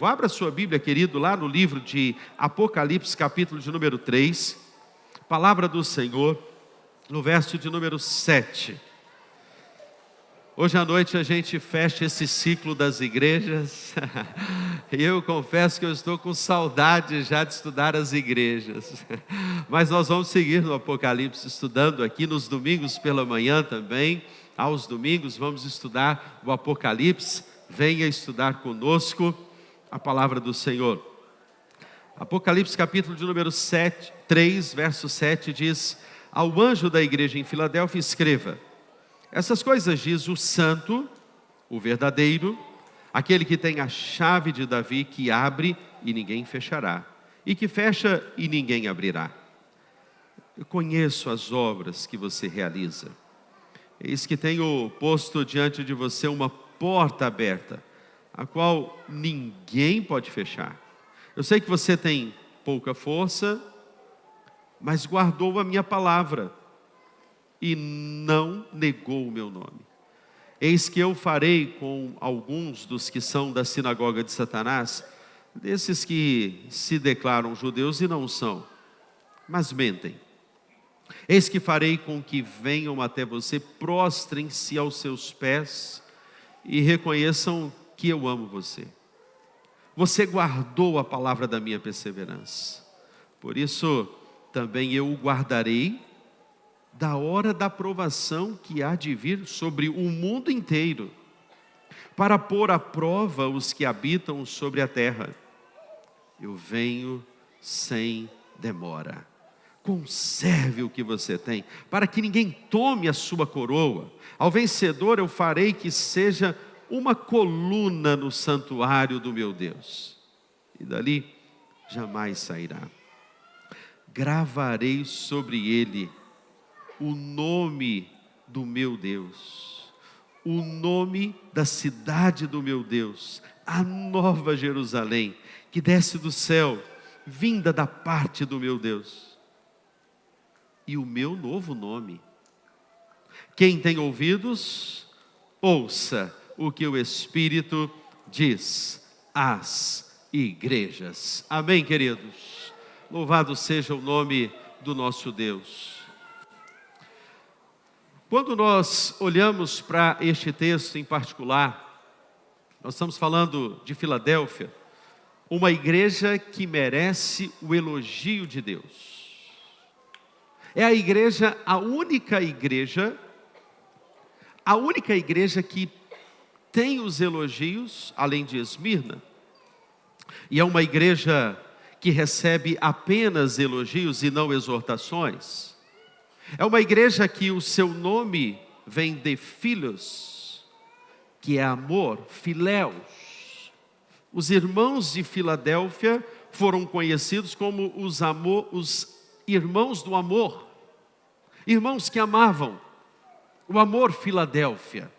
Abra sua Bíblia, querido, lá no livro de Apocalipse, capítulo de número 3, palavra do Senhor, no verso de número 7. Hoje à noite a gente fecha esse ciclo das igrejas, e eu confesso que eu estou com saudade já de estudar as igrejas, mas nós vamos seguir no Apocalipse, estudando aqui nos domingos pela manhã também. Aos domingos vamos estudar o Apocalipse. Venha estudar conosco a palavra do Senhor. Apocalipse capítulo de número 3, verso 7 diz: ao anjo da igreja em Filadélfia escreva: essas coisas diz o santo, o verdadeiro, aquele que tem a chave de Davi, que abre e ninguém fechará, e que fecha e ninguém abrirá. Eu conheço as obras que você realiza. Eis que tenho posto diante de você uma porta aberta, a qual ninguém pode fechar. Eu sei que você tem pouca força, mas guardou a minha palavra e não negou o meu nome. Eis que eu farei com alguns dos que são da sinagoga de Satanás, desses que se declaram judeus e não são, mas mentem. Eis que farei com que venham até você, prostrem-se aos seus pés e reconheçam que eu amo você. Você guardou a palavra da minha perseverança. Por isso também eu o guardarei da hora da provação que há de vir sobre o mundo inteiro, para pôr à prova os que habitam sobre a terra. Eu venho sem demora. Conserve o que você tem, para que ninguém tome a sua coroa. Ao vencedor eu farei que seja uma coluna no santuário do meu Deus, e dali jamais sairá. Gravarei sobre ele o nome do meu Deus, o nome da cidade do meu Deus, a nova Jerusalém, que desce do céu, vinda da parte do meu Deus, e o meu novo nome. Quem tem ouvidos, ouça o que o Espírito diz às igrejas. Amém, queridos? Louvado seja o nome do nosso Deus. Quando nós olhamos para este texto em particular, nós estamos falando de Filadélfia, uma igreja que merece o elogio de Deus. É a igreja, a única igreja que tem os elogios, além de Esmirna, e é uma igreja que recebe apenas elogios e não exortações. É uma igreja que o seu nome vem de filhos, que é amor, filéus. Os irmãos de Filadélfia foram conhecidos como os irmãos do amor, irmãos que amavam, o amor Filadélfia.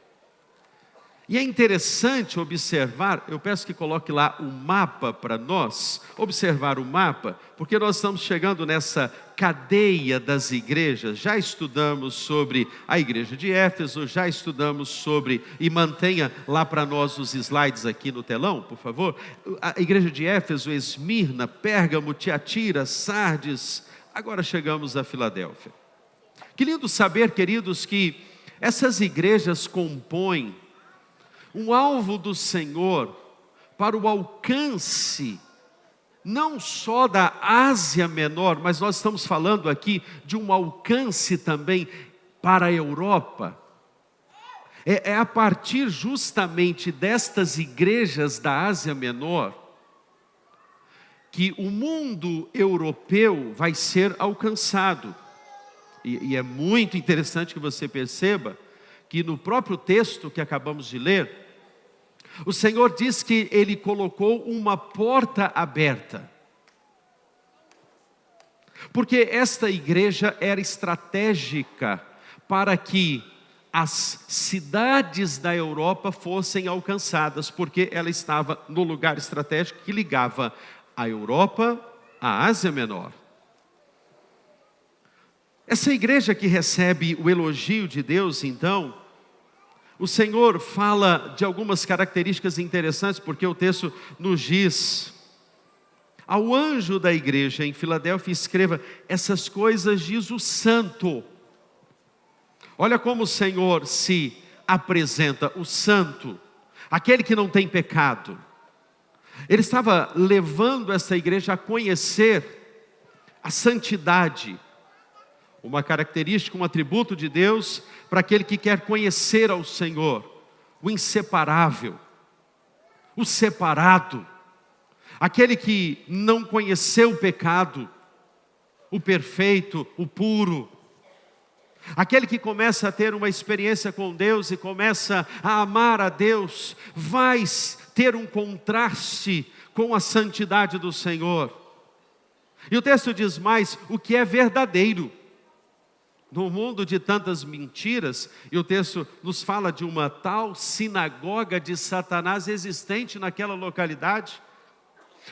E é interessante observar, eu peço que coloque lá o mapa para nós, observar o mapa, porque nós estamos chegando nessa cadeia das igrejas. Já estudamos sobre a igreja de Éfeso, já estudamos sobre, e mantenha lá para nós os slides aqui no telão, por favor. A igreja de Éfeso, Esmirna, Pérgamo, Tiatira, Sardes, agora chegamos a Filadélfia. Que lindo saber, queridos, que essas igrejas compõem um alvo do Senhor para o alcance, não só da Ásia Menor, mas nós estamos falando aqui de um alcance também para a Europa. É a partir justamente destas igrejas da Ásia Menor que o mundo europeu vai ser alcançado. E é muito interessante que você perceba que no próprio texto que acabamos de ler, o Senhor diz que Ele colocou uma porta aberta. Porque esta igreja era estratégica para que as cidades da Europa fossem alcançadas, porque ela estava no lugar estratégico que ligava a Europa à Ásia Menor. Essa igreja que recebe o elogio de Deus, então, o Senhor fala de algumas características interessantes, porque o texto nos diz: ao anjo da igreja em Filadélfia escreva, essas coisas diz o santo. Olha como o Senhor se apresenta, o santo, aquele que não tem pecado. Ele estava levando essa igreja a conhecer a santidade, uma característica, um atributo de Deus para aquele que quer conhecer ao Senhor, o inseparável, o separado, aquele que não conheceu o pecado, o perfeito, o puro, aquele que começa a ter uma experiência com Deus e começa a amar a Deus, vai ter um contraste com a santidade do Senhor. E o texto diz mais, o que é verdadeiro. No mundo de tantas mentiras, e o texto nos fala de uma tal sinagoga de Satanás existente naquela localidade.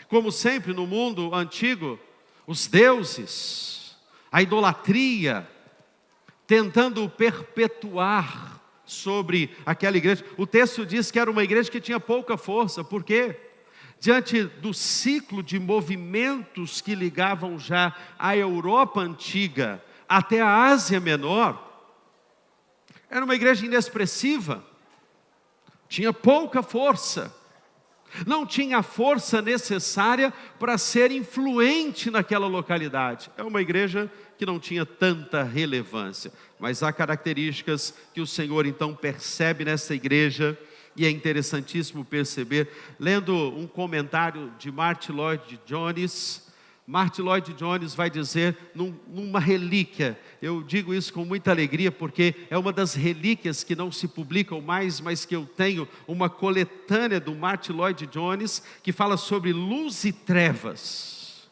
Como sempre no mundo antigo, os deuses, a idolatria, tentando perpetuar sobre aquela igreja. O texto diz que era uma igreja que tinha pouca força, por quê? Diante do ciclo de movimentos que ligavam já a Europa antiga até a Ásia Menor, era uma igreja inexpressiva, tinha pouca força, não tinha a força necessária para ser influente naquela localidade. É uma igreja que não tinha tanta relevância, mas há características que o Senhor então percebe nessa igreja, e é interessantíssimo perceber, lendo um comentário de Martyn Lloyd-Jones. Martyn Lloyd-Jones vai dizer, numa relíquia, eu digo isso com muita alegria, porque é uma das relíquias que não se publicam mais, mas que eu tenho uma coletânea do Martyn Lloyd-Jones, que fala sobre luz e trevas.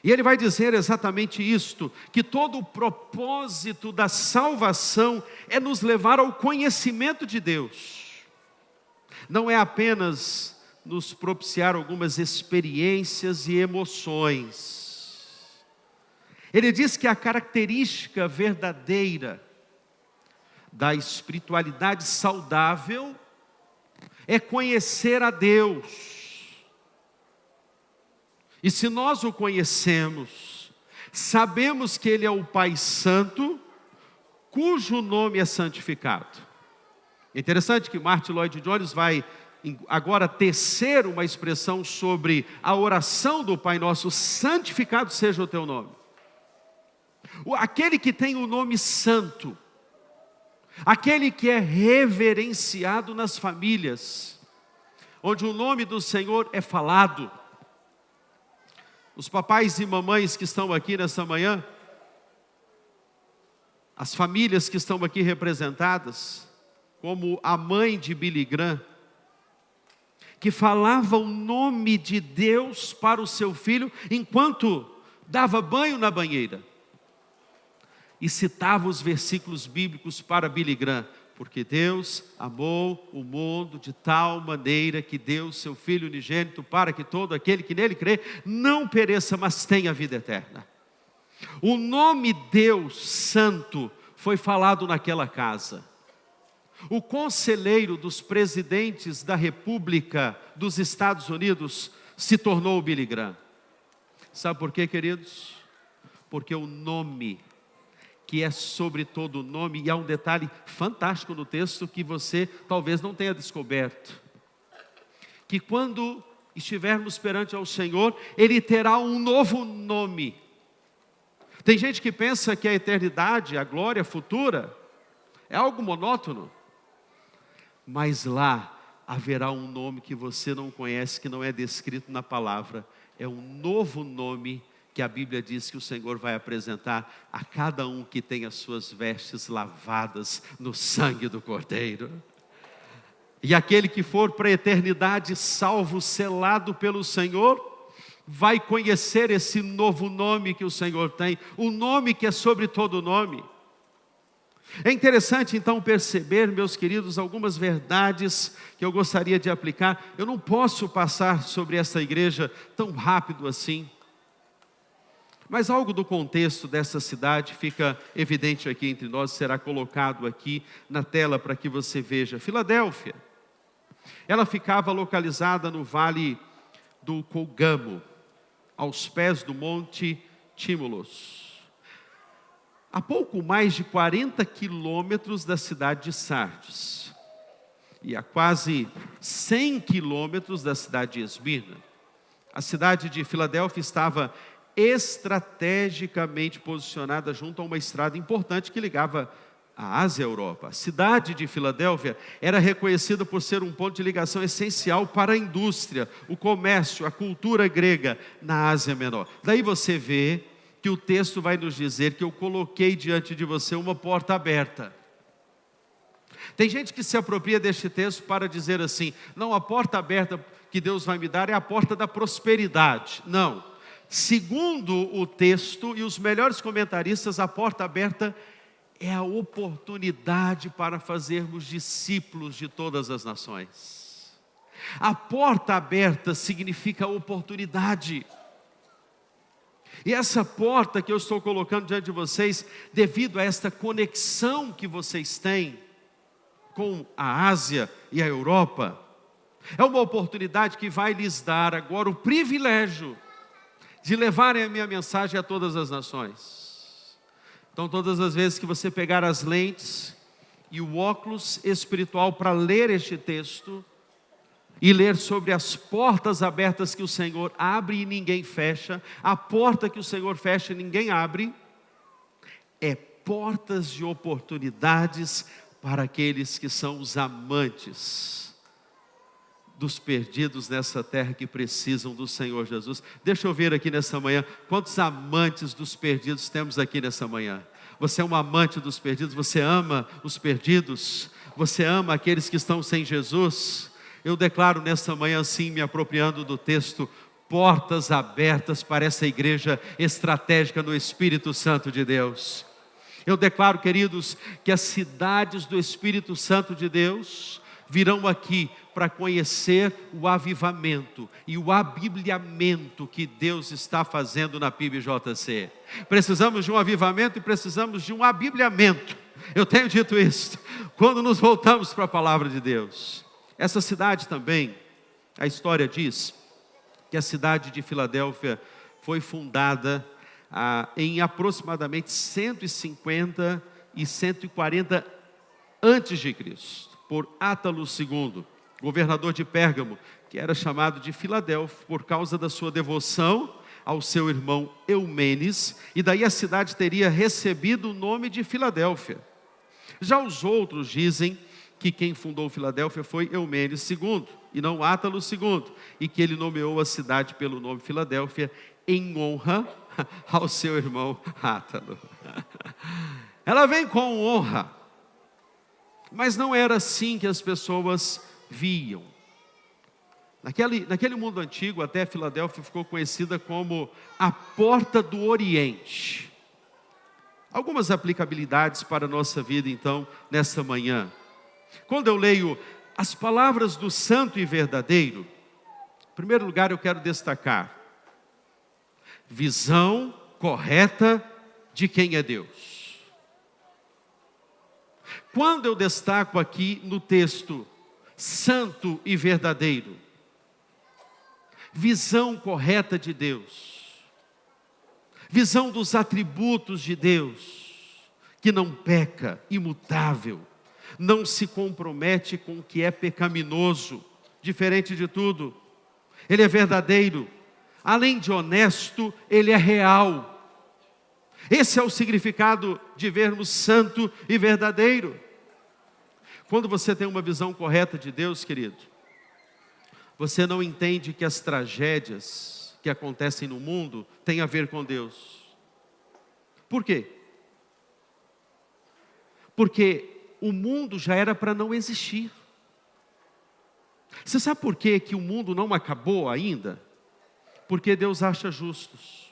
E ele vai dizer exatamente isto, que todo o propósito da salvação é nos levar ao conhecimento de Deus. Não é apenas nos propiciar algumas experiências e emoções. Ele diz que a característica verdadeira da espiritualidade saudável é conhecer a Deus. E se nós o conhecemos, sabemos que Ele é o Pai Santo, cujo nome é santificado. É interessante que Martyn Lloyd-Jones vai agora tecer uma expressão sobre a oração do Pai Nosso: santificado seja o teu nome. Aquele que tem o nome santo, aquele que é reverenciado nas famílias, onde o nome do Senhor é falado. Os papais e mamães que estão aqui nessa manhã, as famílias que estão aqui representadas, como a mãe de Billy Graham, que falava o nome de Deus para o seu filho enquanto dava banho na banheira, e citava os versículos bíblicos para Billy Graham, porque Deus amou o mundo de tal maneira que deu o seu Filho unigênito para que todo aquele que nele crê não pereça, mas tenha vida eterna. O nome Deus Santo foi falado naquela casa. O conselheiro dos presidentes da República dos Estados Unidos se tornou o Billy Graham. Sabe por quê, queridos? Porque o nome que é sobre todo nome, e há um detalhe fantástico no texto que você talvez não tenha descoberto, que quando estivermos perante ao Senhor, Ele terá um novo nome. Tem gente que pensa que a eternidade, a glória futura, é algo monótono. Mas lá haverá um nome que você não conhece, que não é descrito na palavra. É um novo nome que a Bíblia diz que o Senhor vai apresentar a cada um que tem as suas vestes lavadas no sangue do Cordeiro. E aquele que for para a eternidade salvo, selado pelo Senhor, vai conhecer esse novo nome que o Senhor tem, o nome que é sobre todo nome. É interessante então perceber, meus queridos, algumas verdades que eu gostaria de aplicar. Eu não posso passar sobre essa igreja tão rápido assim. Mas algo do contexto dessa cidade fica evidente aqui entre nós, será colocado aqui na tela para que você veja. Filadélfia, ela ficava localizada no vale do Colgamo, aos pés do monte Tímulos, a pouco mais de 40 quilômetros da cidade de Sardes, e a quase 100 quilômetros da cidade de Esmirna. A cidade de Filadélfia estava estrategicamente posicionada junto a uma estrada importante que ligava a Ásia à Europa. A cidade de Filadélfia era reconhecida por ser um ponto de ligação essencial para a indústria, o comércio, a cultura grega na Ásia Menor. Daí você vê que o texto vai nos dizer que eu coloquei diante de você uma porta aberta. Tem gente que se apropria deste texto para dizer assim: não, a porta aberta que Deus vai me dar é a porta da prosperidade. Não. Segundo o texto e os melhores comentaristas, a porta aberta é a oportunidade para fazermos discípulos de todas as nações. A porta aberta significa oportunidade. E essa porta que eu estou colocando diante de vocês, devido a esta conexão que vocês têm com a Ásia e a Europa, é uma oportunidade que vai lhes dar agora o privilégio de levarem a minha mensagem a todas as nações. Então, todas as vezes que você pegar as lentes e o óculos espiritual para ler este texto, e ler sobre as portas abertas que o Senhor abre e ninguém fecha, a porta que o Senhor fecha e ninguém abre, é portas de oportunidades para aqueles que são os amantes dos perdidos nessa terra que precisam do Senhor Jesus. Deixa eu ver aqui nessa manhã, quantos amantes dos perdidos temos aqui nessa manhã? Você é um amante dos perdidos, você ama os perdidos, você ama aqueles que estão sem Jesus. Eu declaro nessa manhã assim, me apropriando do texto, portas abertas para essa igreja estratégica no Espírito Santo de Deus. Eu declaro, queridos, que as cidades do Espírito Santo de Deus virão aqui para conhecer o avivamento e o abibliamento que Deus está fazendo na PIBJC. Precisamos de um avivamento e precisamos de um abibliamento. Eu tenho dito isso, quando nos voltamos para a palavra de Deus. Essa cidade também, a história diz que a cidade de Filadélfia foi fundada em aproximadamente 150 e 140 antes de Cristo, por Átalo II, governador de Pérgamo, que era chamado de Filadélfia por causa da sua devoção ao seu irmão Eumenes, e daí a cidade teria recebido o nome de Filadélfia. Já os outros dizem que quem fundou Filadélfia foi Eumenes II, e não Átalo II, e que ele nomeou a cidade pelo nome Filadélfia em honra ao seu irmão Átalo. Ela vem com honra, mas não era assim que as pessoas viam. Naquele mundo antigo, até Filadélfia ficou conhecida como a porta do Oriente. Algumas aplicabilidades para a nossa vida então, nesta manhã. Quando eu leio as palavras do santo e verdadeiro, em primeiro lugar eu quero destacar visão correta de quem é Deus. Quando eu destaco aqui no texto santo e verdadeiro, visão correta de Deus, visão dos atributos de Deus, que não peca, imutável, não se compromete com o que é pecaminoso, diferente de tudo, ele é verdadeiro, além de honesto, ele é real. Esse é o significado de vermos santo e verdadeiro. Quando você tem uma visão correta de Deus, querido, você não entende que as tragédias que acontecem no mundo têm a ver com Deus. Por quê? Porque o mundo já era para não existir. Você sabe por quê que o mundo não acabou ainda? Porque Deus acha justos.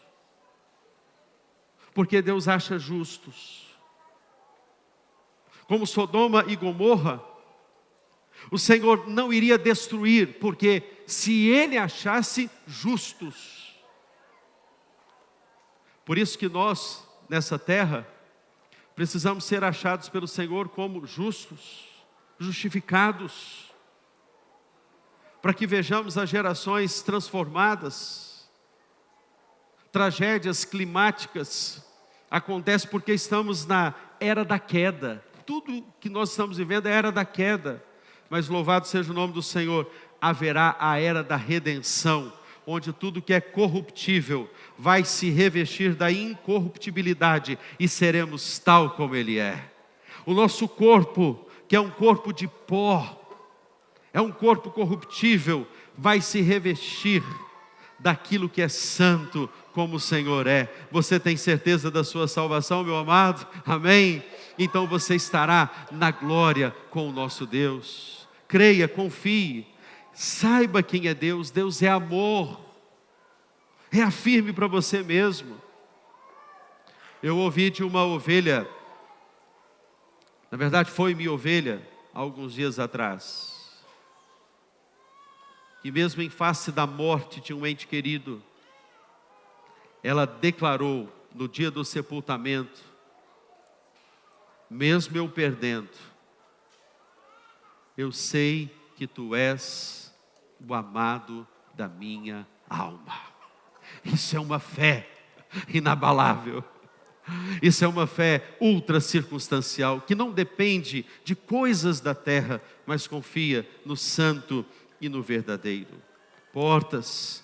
Porque Deus acha justos. Como Sodoma e Gomorra, o Senhor não iria destruir, porque se Ele achasse justos, Por isso que nós, nessa terra, precisamos ser achados pelo Senhor como justos, justificados, para que vejamos as gerações transformadas. Tragédias climáticas acontecem porque estamos na era da queda. Tudo que nós estamos vivendo é a era da queda. Mas louvado seja o nome do Senhor, haverá a era da redenção, onde tudo que é corruptível vai se revestir da incorruptibilidade e seremos tal como Ele é. O nosso corpo, que é um corpo de pó, é um corpo corruptível, vai se revestir daquilo que é santo, como o Senhor é. Você tem certeza da sua salvação, meu amado? Amém? Então você estará na glória com o nosso Deus. Creia, confie, saiba quem é Deus. Deus é amor. Reafirme para você mesmo. Eu ouvi de uma ovelha, na verdade foi minha ovelha, há alguns dias atrás, que mesmo em face da morte de um ente querido, ela declarou no dia do sepultamento: mesmo eu perdendo, eu sei que tu és o amado da minha alma. Isso é uma fé inabalável. Isso é uma fé ultra circunstancial, que não depende de coisas da terra, mas confia no santo e no verdadeiro. Portas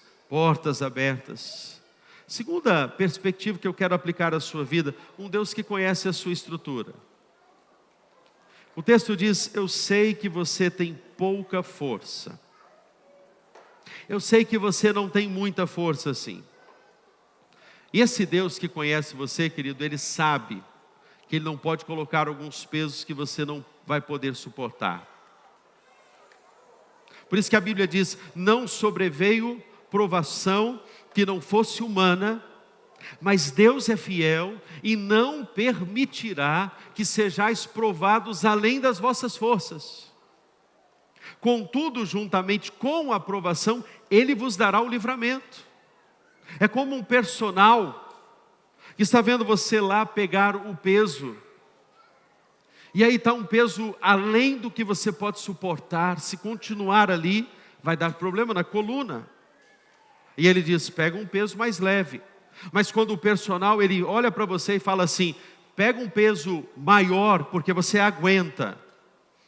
abertas. Segunda perspectiva que eu quero aplicar à sua vida: um Deus que conhece a sua estrutura. O texto diz: eu sei que você tem pouca força. Eu sei que você não tem muita força assim. E esse Deus que conhece você, querido, Ele sabe que Ele não pode colocar alguns pesos que você não vai poder suportar. Por isso que a Bíblia diz: não sobreveio provação que não fosse humana, mas Deus é fiel e não permitirá que sejais provados além das vossas forças. Contudo, juntamente com a provação, Ele vos dará o livramento. É como um personal que está vendo você lá pegar o peso, e aí está um peso além do que você pode suportar. Se continuar ali, vai dar problema na coluna. E ele diz: pega um peso mais leve. Mas quando o personal, ele olha para você e fala assim: pega um peso maior, porque você aguenta.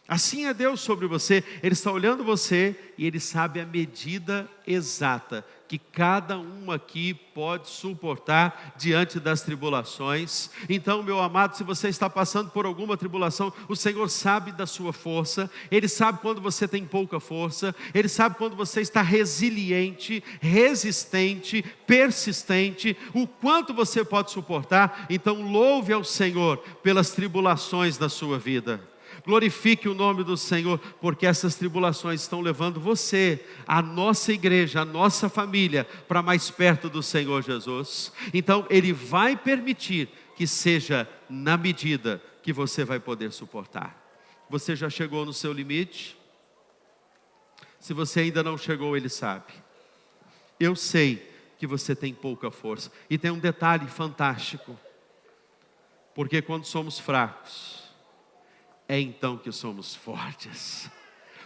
Assim é Deus sobre você. Ele está olhando você e Ele sabe a medida exata que cada um aqui pode suportar diante das tribulações. Então, meu amado, se você está passando por alguma tribulação, o Senhor sabe da sua força. Ele sabe quando você tem pouca força. Ele sabe quando você está resiliente, resistente, persistente, o quanto você pode suportar. Então, louve ao Senhor pelas tribulações da sua vida. Glorifique o nome do Senhor, porque essas tribulações estão levando você, a nossa igreja, a nossa família, para mais perto do Senhor Jesus. Então Ele vai permitir que seja na medida que você vai poder suportar. Você já chegou no seu limite? Se você ainda não chegou, Ele sabe. Eu sei que você tem pouca força. E tem um detalhe fantástico, porque quando somos fracos, é então que somos fortes,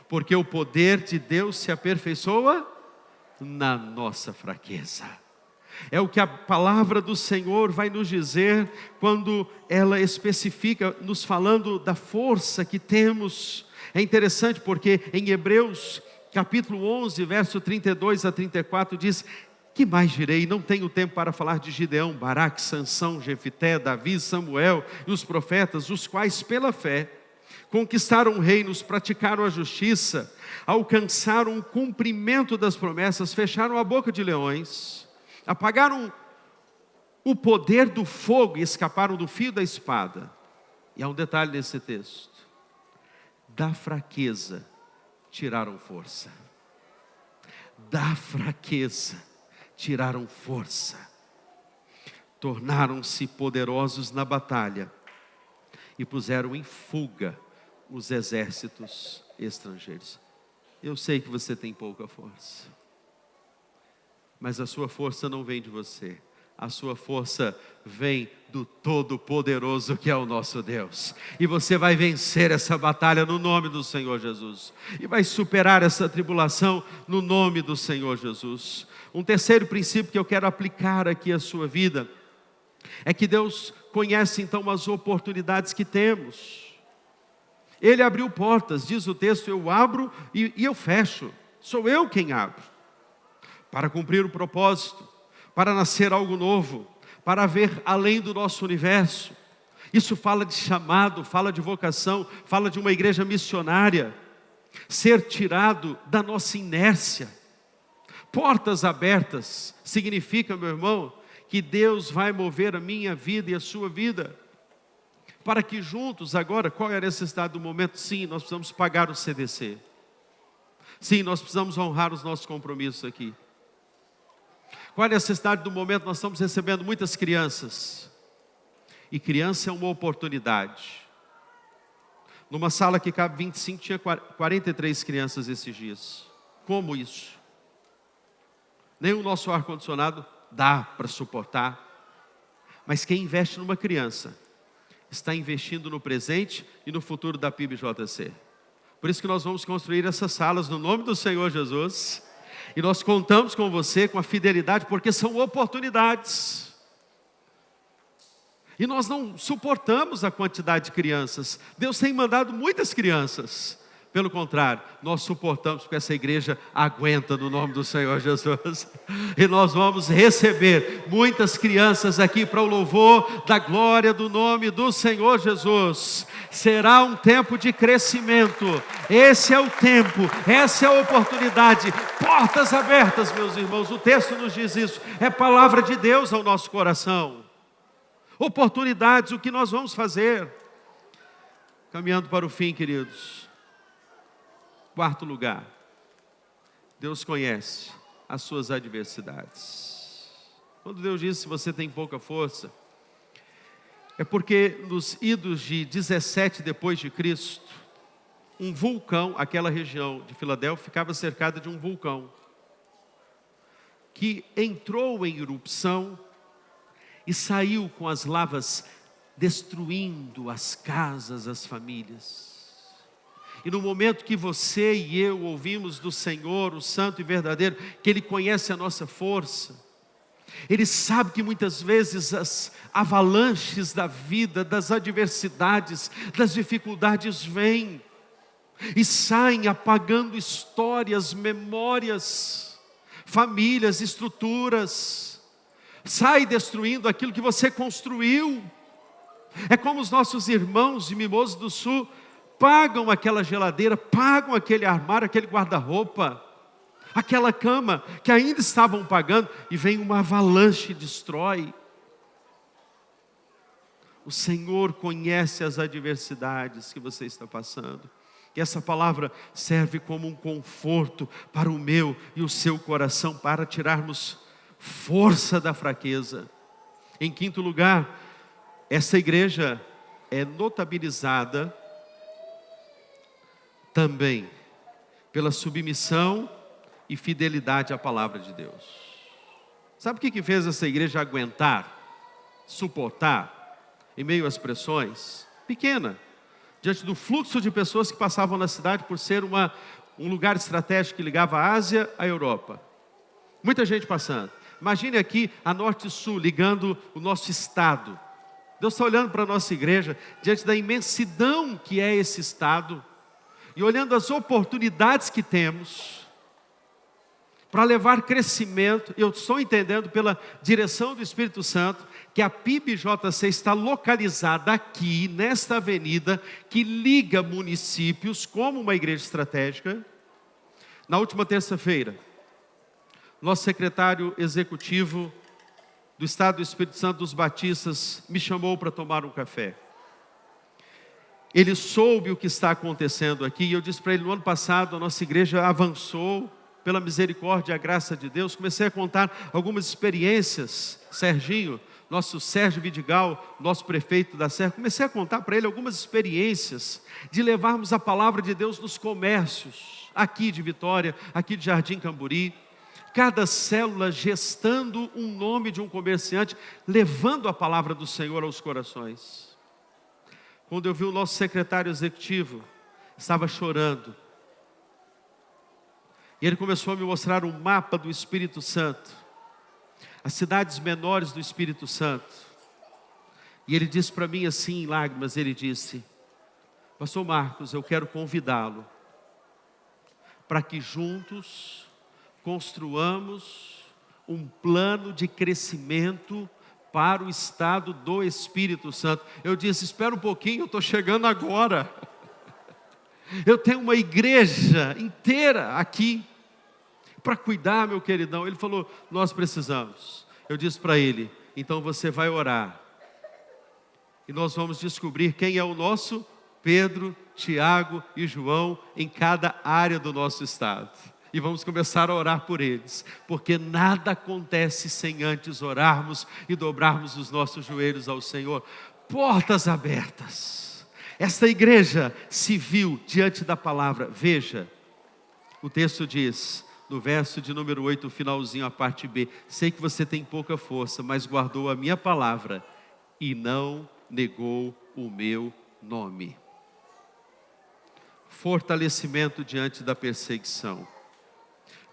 porque o poder de Deus se aperfeiçoa na nossa fraqueza. É o que a palavra do Senhor vai nos dizer quando ela especifica, nos falando da força que temos. É interessante porque em Hebreus capítulo 11, verso 32 a 34 diz: que mais direi? Não tenho tempo para falar de Gideão, Baraque, Sansão, Jefité, Davi, Samuel e os profetas, os quais pela fé conquistaram reinos, praticaram a justiça, alcançaram o cumprimento das promessas, fecharam a boca de leões, apagaram o poder do fogo e escaparam do fio da espada. E há um detalhe nesse texto: da fraqueza tiraram força. Da fraqueza tiraram força. Tornaram-se poderosos na batalha e puseram em fuga os exércitos estrangeiros. Eu sei que você tem pouca força, mas a sua força não vem de você. A sua força vem do Todo-Poderoso que é o nosso Deus. E você vai vencer essa batalha no nome do Senhor Jesus. E vai superar essa tribulação no nome do Senhor Jesus. Um terceiro princípio que eu quero aplicar aqui à sua vida é que Deus conhece então as oportunidades que temos. Ele abriu portas, diz o texto, eu abro e eu fecho. Sou eu quem abro. Para cumprir o propósito, para nascer algo novo, para ver além do nosso universo. Isso fala de chamado, fala de vocação, fala de uma igreja missionária. Ser tirado da nossa inércia. Portas abertas significa, meu irmão, que Deus vai mover a minha vida e a sua vida. Para que juntos, agora, qual é a necessidade do momento? Sim, nós precisamos pagar o CDC. Sim, nós precisamos honrar os nossos compromissos aqui. Qual é a necessidade do momento? Nós estamos recebendo muitas crianças. E criança é uma oportunidade. Numa sala que cabe 25, tinha 43 crianças esses dias. Como isso? Nem o nosso ar-condicionado dá para suportar. Mas quem investe numa criança está investindo no presente e no futuro da PIBJC. Por isso que nós vamos construir essas salas no nome do Senhor Jesus. E nós contamos com você, com a fidelidade, porque são oportunidades. E nós não suportamos a quantidade de crianças. Deus tem mandado muitas crianças. Pelo contrário, nós suportamos porque essa igreja aguenta no nome do Senhor Jesus. E nós vamos receber muitas crianças aqui para o louvor da glória do nome do Senhor Jesus. Será um tempo de crescimento. Esse é o tempo, essa é a oportunidade. Portas abertas, meus irmãos. O texto nos diz isso. É palavra de Deus ao nosso coração. Oportunidades, o que nós vamos fazer? Caminhando para o fim, queridos. Quarto lugar, Deus conhece as suas adversidades. Quando Deus diz que você tem pouca força, é porque nos idos de 17 depois de Cristo, um vulcão, aquela região de Filadélfia ficava cercada de um vulcão, que entrou em erupção e saiu com as lavas destruindo as casas, as famílias. E no momento que você e eu ouvimos do Senhor, o Santo e Verdadeiro, que Ele conhece a nossa força, Ele sabe que muitas vezes as avalanches da vida, das adversidades, das dificuldades vêm e saem apagando histórias, memórias, famílias, estruturas, sai destruindo aquilo que você construiu. É como os nossos irmãos de Mimoso do Sul pagam aquela geladeira, pagam aquele armário, aquele guarda-roupa, aquela cama que ainda estavam pagando, e vem uma avalanche e destrói. O Senhor conhece as adversidades que você está passando. E essa palavra serve como um conforto para o meu e o seu coração, para tirarmos força da fraqueza. Em quinto lugar, essa igreja é notabilizada também pela submissão e fidelidade à palavra de Deus. Sabe o que fez essa igreja aguentar, suportar, em meio às pressões? Pequena, diante do fluxo de pessoas que passavam na cidade, por ser um lugar estratégico que ligava a Ásia à Europa. Muita gente passando. Imagine aqui a Norte e Sul ligando o nosso estado. Deus está olhando para a nossa igreja, diante da imensidão que é esse estado, e olhando as oportunidades que temos para levar crescimento. Eu estou entendendo pela direção do Espírito Santo que a PIBJC está localizada aqui, nesta avenida, que liga municípios como uma igreja estratégica. Na última terça-feira, nosso secretário executivo do Estado do Espírito Santo dos Batistas me chamou para tomar um café. Ele soube o que está acontecendo aqui, e eu disse para ele: no ano passado a nossa igreja avançou, pela misericórdia e a graça de Deus. Comecei a contar algumas experiências. Serginho, nosso Sérgio Vidigal, nosso prefeito da Serra, comecei a contar para ele algumas experiências de levarmos a palavra de Deus nos comércios, aqui de Vitória, aqui de Jardim Camburi. cada célula gestando um nome de um comerciante, levando a palavra do Senhor aos corações. Quando eu vi o nosso secretário executivo, estava chorando. E ele começou a me mostrar um mapa do Espírito Santo, as cidades menores do Espírito Santo. E ele disse para mim assim, em lágrimas, ele disse: Pastor Marcos, eu quero convidá-lo para que juntos construamos um plano de crescimento para o estado do Espírito Santo. Eu disse: espera um pouquinho, eu estou chegando agora. Eu tenho uma igreja inteira aqui para cuidar, meu queridão. Ele falou: nós precisamos. Eu disse para ele: então você vai orar e nós vamos descobrir quem é o nosso Pedro, Tiago e João em cada área do nosso estado. E vamos começar a orar por eles, porque nada acontece sem antes orarmos e dobrarmos os nossos joelhos ao Senhor. Portas abertas. Esta igreja se viu diante da palavra. Veja, o texto diz, no verso de número 8, finalzinho, a parte B: sei que você tem pouca força, mas guardou a minha palavra e não negou o meu nome. Fortalecimento diante da perseguição.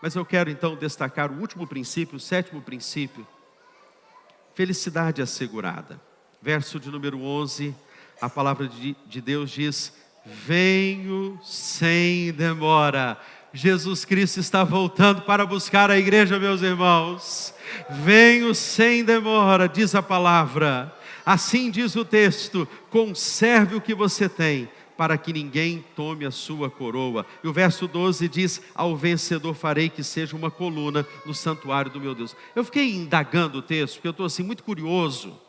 Mas eu quero então destacar o último princípio, o sétimo princípio: felicidade assegurada. Verso de número 11, a palavra de Deus diz: venho sem demora. Jesus Cristo está voltando para buscar a igreja, meus irmãos. Venho sem demora, diz a palavra. Assim diz o texto: conserve o que você tem, para que ninguém tome a sua coroa. E o verso 12 diz: ao vencedor farei que seja uma coluna no santuário do meu Deus. Eu fiquei indagando o texto, porque eu estou assim muito curioso.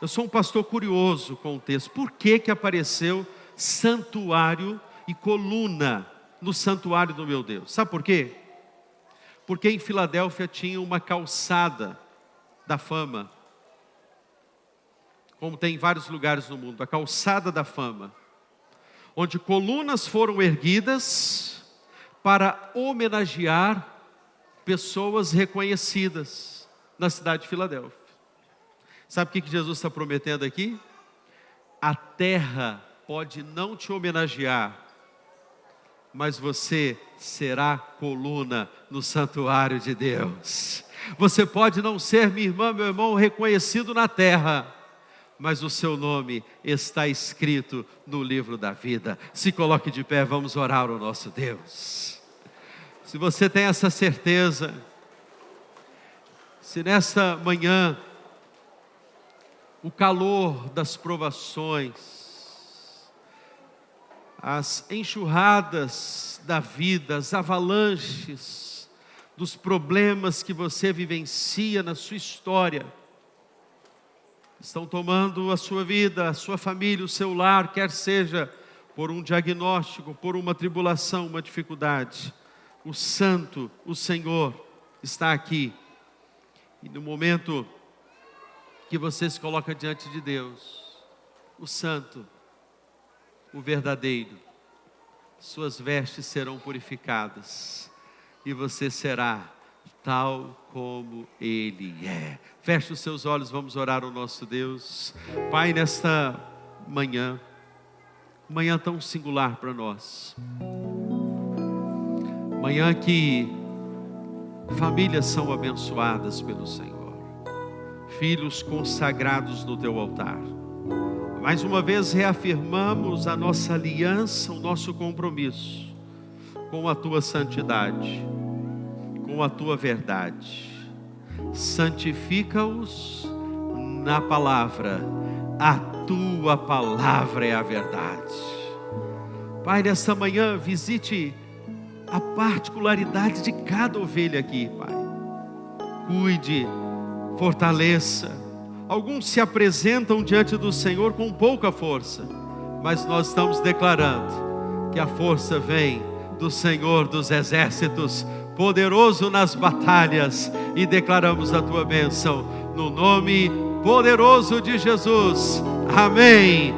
Eu sou um pastor curioso com o texto. Por que que apareceu santuário e coluna no santuário do meu Deus? Sabe por quê? Porque em Filadélfia tinha uma calçada da fama, como tem em vários lugares no mundo, a calçada da fama, onde colunas foram erguidas para homenagear pessoas reconhecidas na cidade de Filadélfia. Sabe o que Jesus está prometendo aqui? A terra pode não te homenagear, mas você será coluna no santuário de Deus. Você pode não ser, minha irmã, meu irmão, reconhecido na terra, mas o seu nome está escrito no livro da vida. Se coloque de pé, vamos orar ao nosso Deus. Se você tem essa certeza, se nesta manhã o calor das provações, as enxurradas da vida, as avalanches dos problemas que você vivencia na sua história, estão tomando a sua vida, a sua família, o seu lar, quer seja por um diagnóstico, por uma tribulação, uma dificuldade, o Santo, o Senhor, está aqui. E no momento que você se coloca diante de Deus, o Santo, o verdadeiro, suas vestes serão purificadas, e você será tal como Ele é. Feche os seus olhos, vamos orar ao nosso Deus. Pai, nesta manhã tão singular para nós, manhã que famílias são abençoadas pelo Senhor, filhos consagrados no teu altar. Mais uma vez reafirmamos a nossa aliança, o nosso compromisso com a tua santidade, com a tua verdade. Santifica-os na palavra, a tua palavra é a verdade. Pai, nesta manhã visite a particularidade de cada ovelha aqui, Pai. Cuide, fortaleça. Alguns se apresentam diante do Senhor com pouca força, mas nós estamos declarando que a força vem do Senhor dos exércitos, poderoso nas batalhas, e declaramos a tua bênção no nome poderoso de Jesus. Amém.